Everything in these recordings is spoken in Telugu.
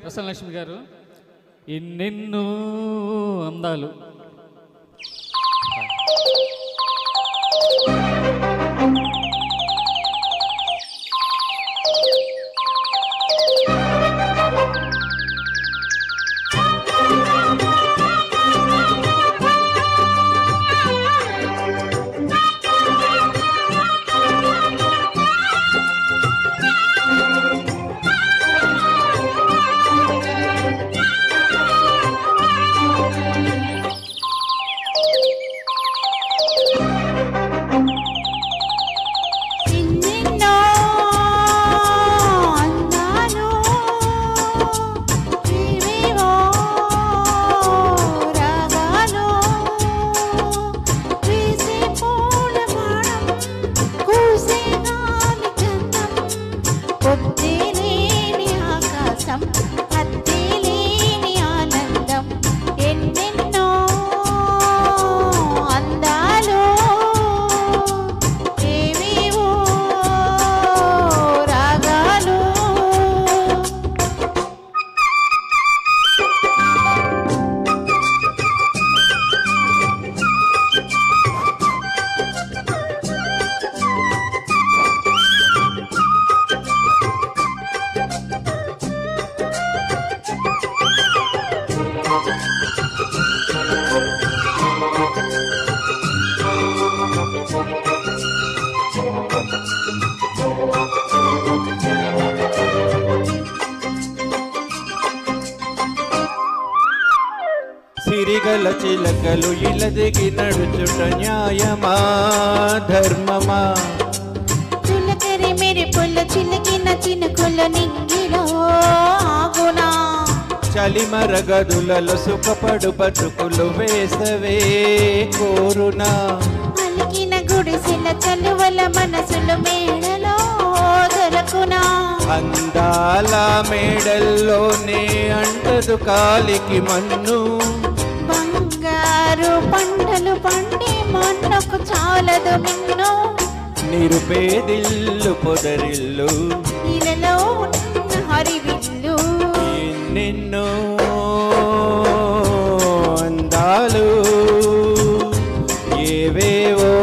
ప్రసన్నలక్ష్మి గారు. ఎన్నెన్నో అందాలు. సిరిగల చిలకలు ఇలదిగి నడుచుట న్యాయమా ధర్మమా? చులకరి మెరుపుల చిలికిన చినుకుల నింగిలో ఆగునా? చలిమరగదులలో సుఖపడు బతుకులు వేసవే కోరునా? అలికిన గుడిసెల చలువల మనసులు మేడలో దొరకునా? అందాల మేడల్లోనే అంటదు కాలికి మన్ను. బంగారు పంటలు పండి మన్నకు చాలదు మిన్ను. నిరుపేదిల్లు పొదరిల్లు ఇలలో ఉన్న హరివిల్లు. ఎన్నెన్నో అందాలు ఏవేవో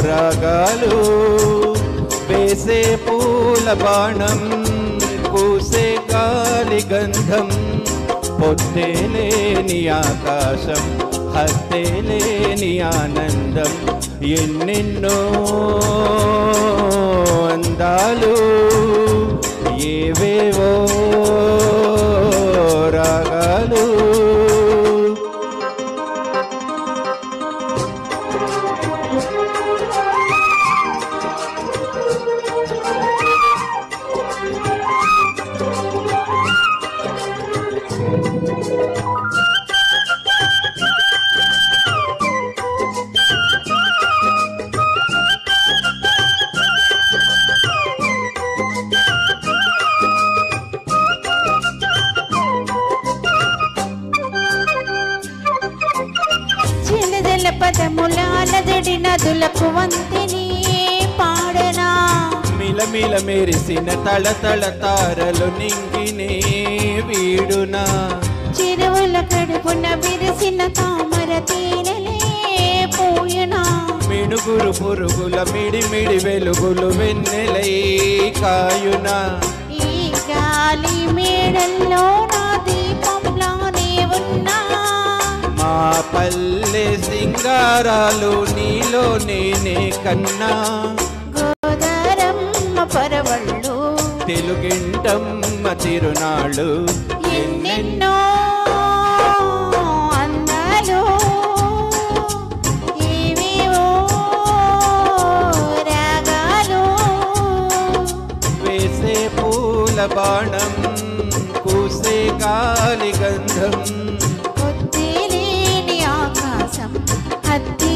రాగాలు. వేసే పూల బాణం కూసే గాలి గంధం. పొత్తేలేని ఆకాశం హత్తేలేని ఆనందం. ఎన్నెన్నో అందాలు ఏవేవో రాగాలు. పదముల అలజడి నదులకు వంతిని పాడనా? మిలమిల మెరిసిన తళతళ తారలు నింగినే వీడునా? చెరువుల కడుపున విరిసిన తామర తీరలే పోయనా? మిడుగురు పురుగుల మిడిమిడి వెలుగులు వెన్నెలై కాయునా? ఈ గాలి మేడల్లో నా దీపంలానే ఉన్నా? మా పల్లె సింగారాలు నీలో నేనే కన్నా. గోదారమ్మ పరవళ్ళు తెలుగింటమ్మ తిరునాళ్ళు. ఎన్నెన్నో అందాలు ఏవేవో రాగాలు. వేసే పూల బాణం కూసే గాలి గంధం. పొత్తిలేని ఆకాశం హత్తి